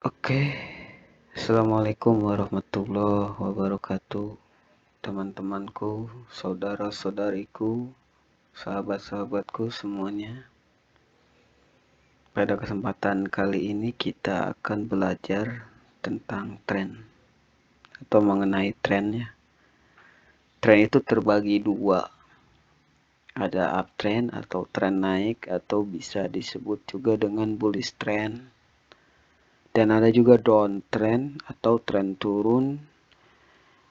Oke, Assalamualaikum warahmatullahi wabarakatuh. Teman-temanku, saudara-saudariku, sahabat-sahabatku semuanya. Pada kesempatan kali ini kita akan belajar tentang tren atau mengenai trennya. Tren itu terbagi dua. Ada uptrend atau tren naik atau bisa disebut juga dengan bullish trend. Dan ada juga downtrend atau tren turun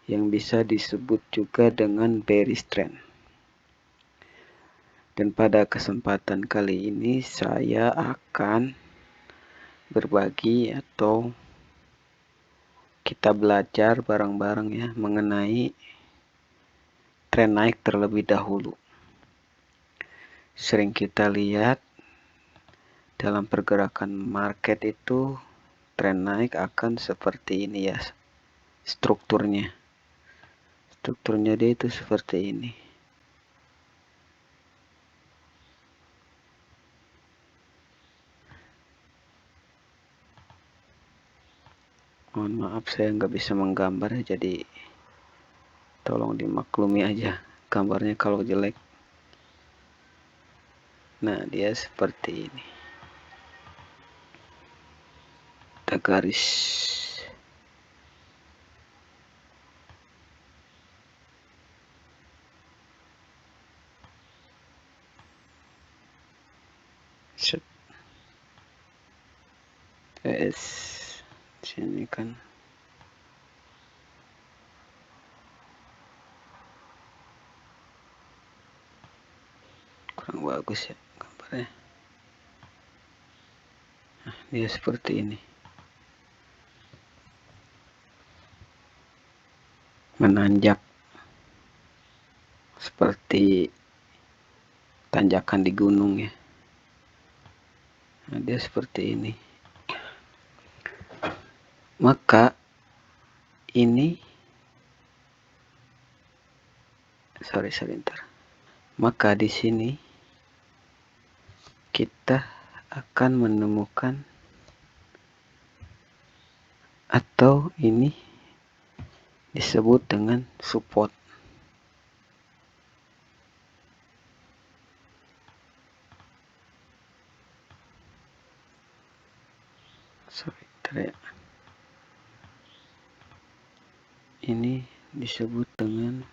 yang bisa disebut juga dengan bearish trend. Dan pada kesempatan kali ini saya akan berbagi atau kita belajar bareng-bareng ya mengenai tren naik terlebih dahulu. Sering kita lihat dalam pergerakan market itu tren naik akan seperti ini ya strukturnya. Strukturnya dia itu seperti ini. Mohon maaf saya nggak bisa menggambar ya, jadi tolong dimaklumi aja gambarnya kalau jelek. Nah, dia seperti ini. Ada garis. Set. Sini kan. Kurang bagus ya gambarnya. Nah, dia seperti ini. Menanjak seperti tanjakan di gunung ya. Nah, dia seperti ini. Maka ini ntar. Maka di sini kita akan menemukan atau ini disebut dengan support. Ini disebut dengan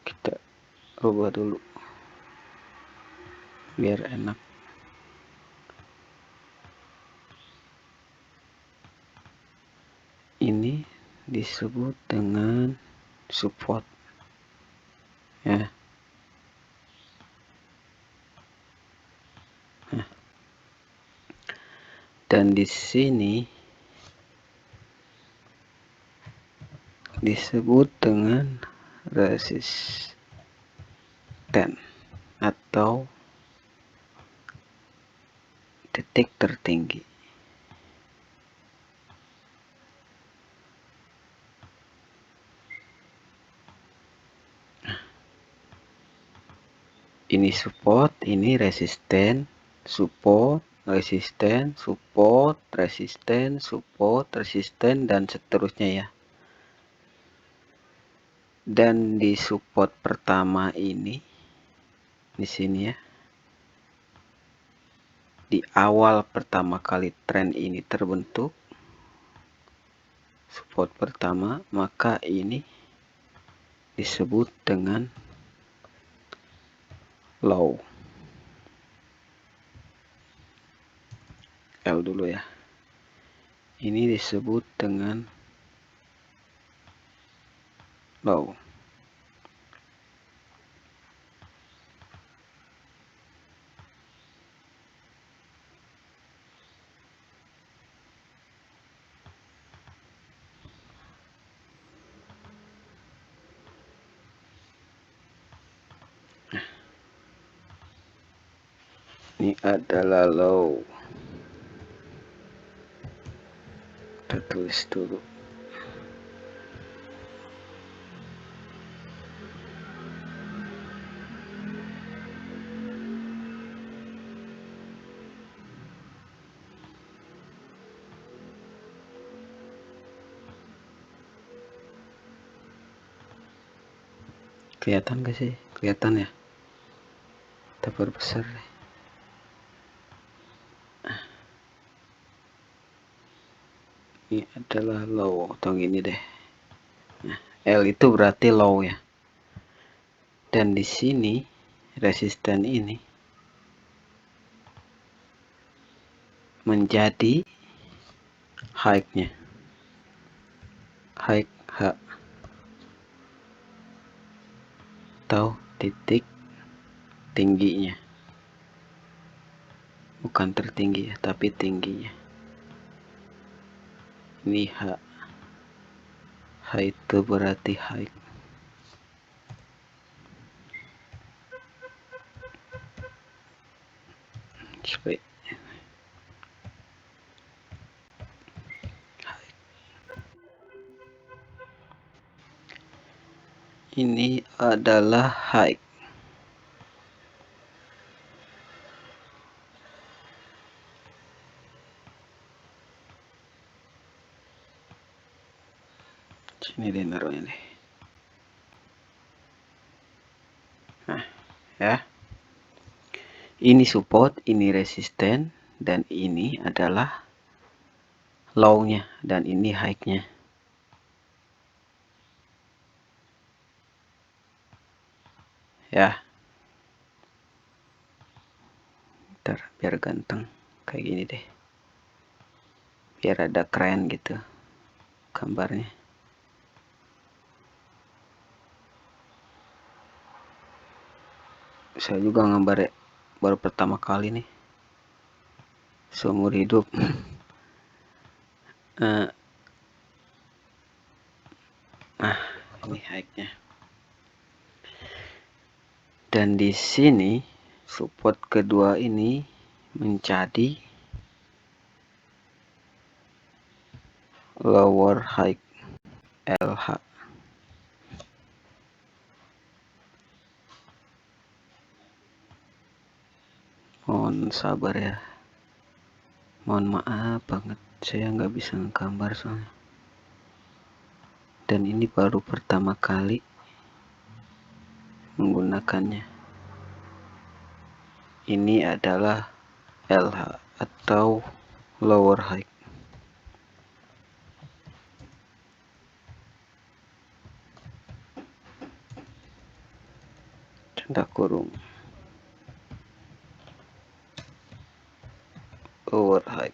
kita rubah dulu biar enak. Ini disebut dengan support ya. Nah, dan di sini disebut dengan resisten atau titik tertinggi. Ini support, ini resisten, support, resisten, support, resisten, support, resisten, dan seterusnya ya. Dan di support pertama ini, di sini ya, di awal pertama kali tren ini terbentuk, support pertama, maka ini disebut dengan low. L dulu ya. Ini disebut dengan low. Ini adalah low. Kita tulis dulu. Kelihatan gak sih? Kelihatan ya? Kita perbesar deh. Ini adalah low atau gini deh. Nah, L itu berarti low ya. Dan di sini resisten ini menjadi high-nya. High H atau titik tingginya. Bukan tertinggi ya, tapi tingginya. Ini H. H itu berarti high. Supaya ini adalah high. Sini deh naruhnya deh. Nah, ya. Ini support, ini resisten, dan ini adalah low-nya, dan ini high-nya. Ya. Ntar biar ganteng kayak gini deh. Biar ada keren gitu gambarnya. Saya juga gambar baru pertama kali nih seumur hidup. Nah, ini high-nya. Dan di sini support kedua ini menjadi lower high LH. Mohon sabar ya. Mohon maaf banget, saya nggak bisa nggambar soalnya. Dan ini baru pertama kali menggunakannya. Ini adalah LH atau lower high. Tanda kurung. Lower high.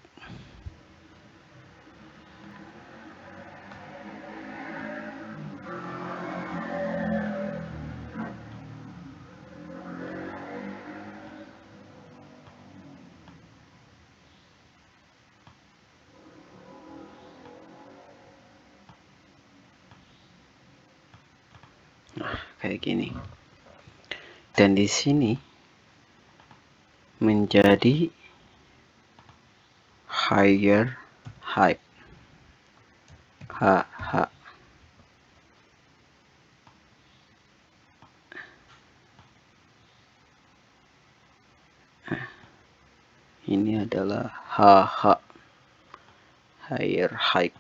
Nah, kayak gini. Dan di sini menjadi higher high. HH. Ini adalah HH. Higher high.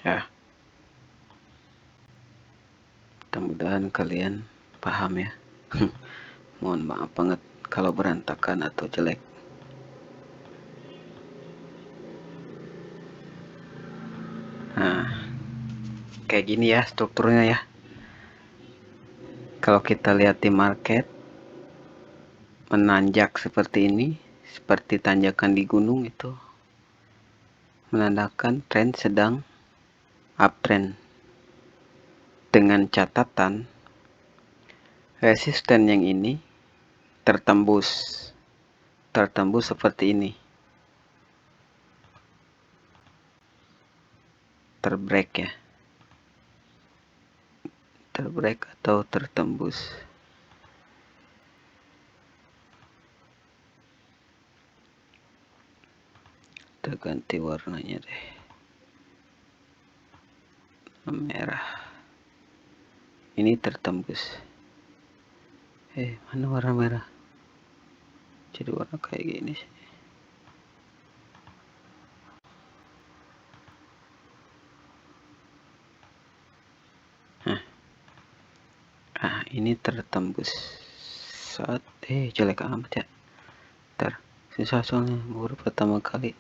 Ya. Mudah-mudahan kalian paham ya. Mohon maaf banget kalau berantakan atau jelek. Nah, kayak gini ya strukturnya ya. Kalau kita lihat di market menanjak seperti ini, seperti tanjakan di gunung, itu menandakan tren sedang uptrend. Dengan catatan resisten yang ini tertembus seperti ini, terbreak ya, terbreak atau tertembus. Kita ganti warnanya deh, merah. Ini tertembus. Mana warna merah? Jadi warna kayak gini sih. Ini tertembus saat jelek amat ya. Ntar susah soalnya baru pertama kali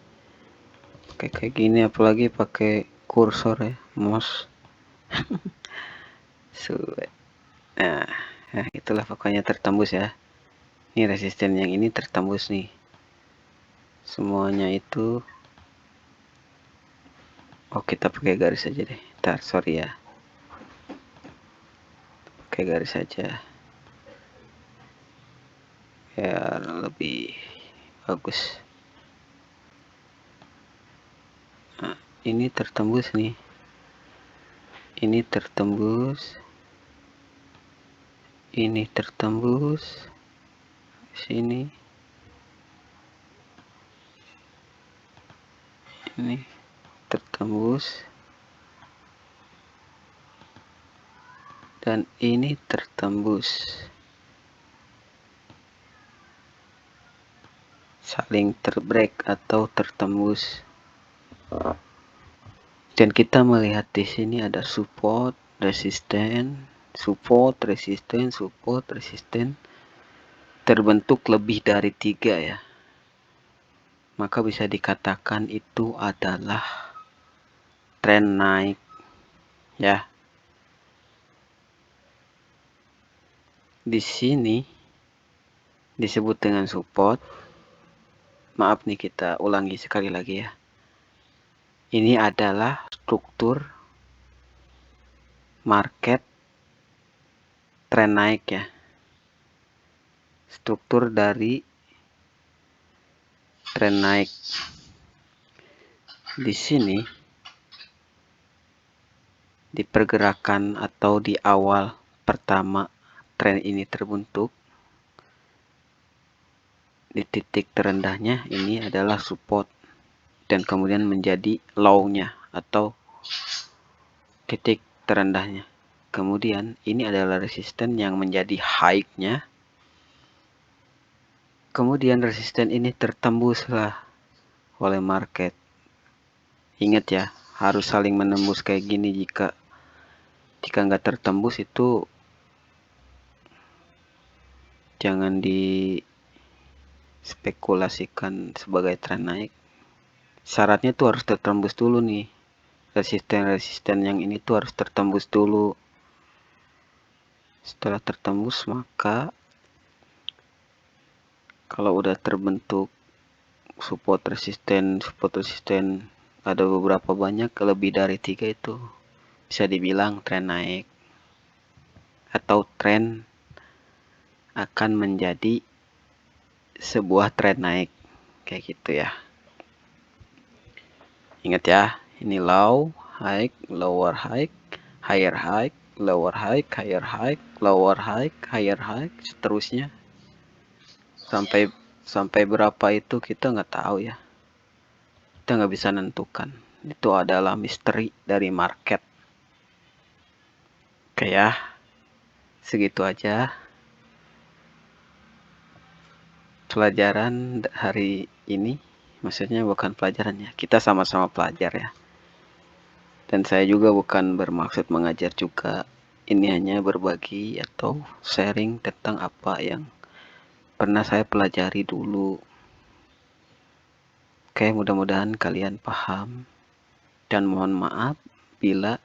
pakai kayak gini, apalagi pakai kursor ya, mouse. Nah, itulah pokoknya tertembus ya. Ini resisten yang ini tertembus nih. Semuanya itu. Kita pakai garis aja deh. Ntar, sorry ya. Pakai garis aja. Biar lebih bagus. Nah, ini tertembus nih. Ini tertembus. Ini tertembus. Sini. Ini tertembus. Dan ini tertembus. Saling terbreak atau tertembus. Dan kita melihat di sini ada support, resisten, support, resisten, terbentuk lebih dari 3 ya. Maka bisa dikatakan itu adalah tren naik ya. Di sini disebut dengan support. Maaf nih, kita ulangi sekali lagi ya. Ini adalah struktur market tren naik ya. Struktur dari tren naik. Di sini di pergerakan atau di awal pertama tren ini terbentuk, di titik terendahnya ini adalah support dan kemudian menjadi low-nya atau titik terendahnya. Kemudian ini adalah resisten yang menjadi high-nya. Kemudian resisten ini tertembuslah oleh market. Ingat ya, harus saling menembus kayak gini. Jika nggak tertembus itu jangan dispekulasikan sebagai tren naik. Syaratnya tuh harus tertembus dulu nih. Resisten yang ini tuh harus tertembus dulu. Setelah tertembus, maka kalau udah terbentuk support resisten ada beberapa banyak, lebih dari 3 itu bisa dibilang tren naik atau tren akan menjadi sebuah tren naik kayak gitu ya. Ingat ya, ini low, high, lower high, higher high, lower high, higher high, lower high, higher high, seterusnya sampai berapa itu kita nggak tahu ya. Kita nggak bisa nentukan. Itu adalah misteri dari market. Oke ya, segitu aja pelajaran hari ini. Maksudnya bukan pelajaran ya, kita sama-sama pelajar ya. Dan saya juga bukan bermaksud mengajar juga. Ini hanya berbagi atau sharing tentang apa yang pernah saya pelajari dulu. Oke, mudah-mudahan kalian paham. Dan mohon maaf bila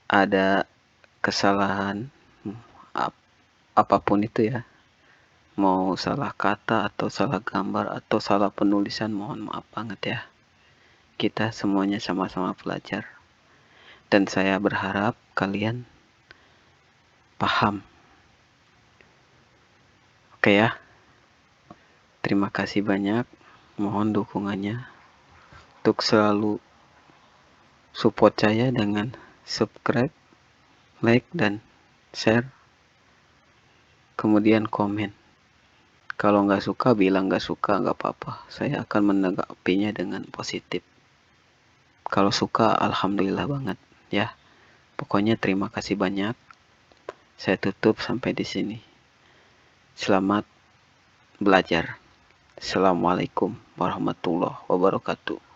ada kesalahan apapun itu ya. Mau salah kata atau salah gambar atau salah penulisan, mohon maaf banget ya. Kita semuanya sama-sama pelajar. Dan saya berharap kalian paham. Oke ya. Terima kasih banyak. Mohon dukungannya untuk selalu support saya dengan subscribe, like, dan share. Kemudian komen. Kalau nggak suka, bilang nggak suka, nggak apa-apa. Saya akan menanggapinya dengan positif. Kalau suka, alhamdulillah banget ya. Pokoknya terima kasih banyak. Saya tutup sampai di sini. Selamat belajar. Assalamualaikum warahmatullahi wabarakatuh.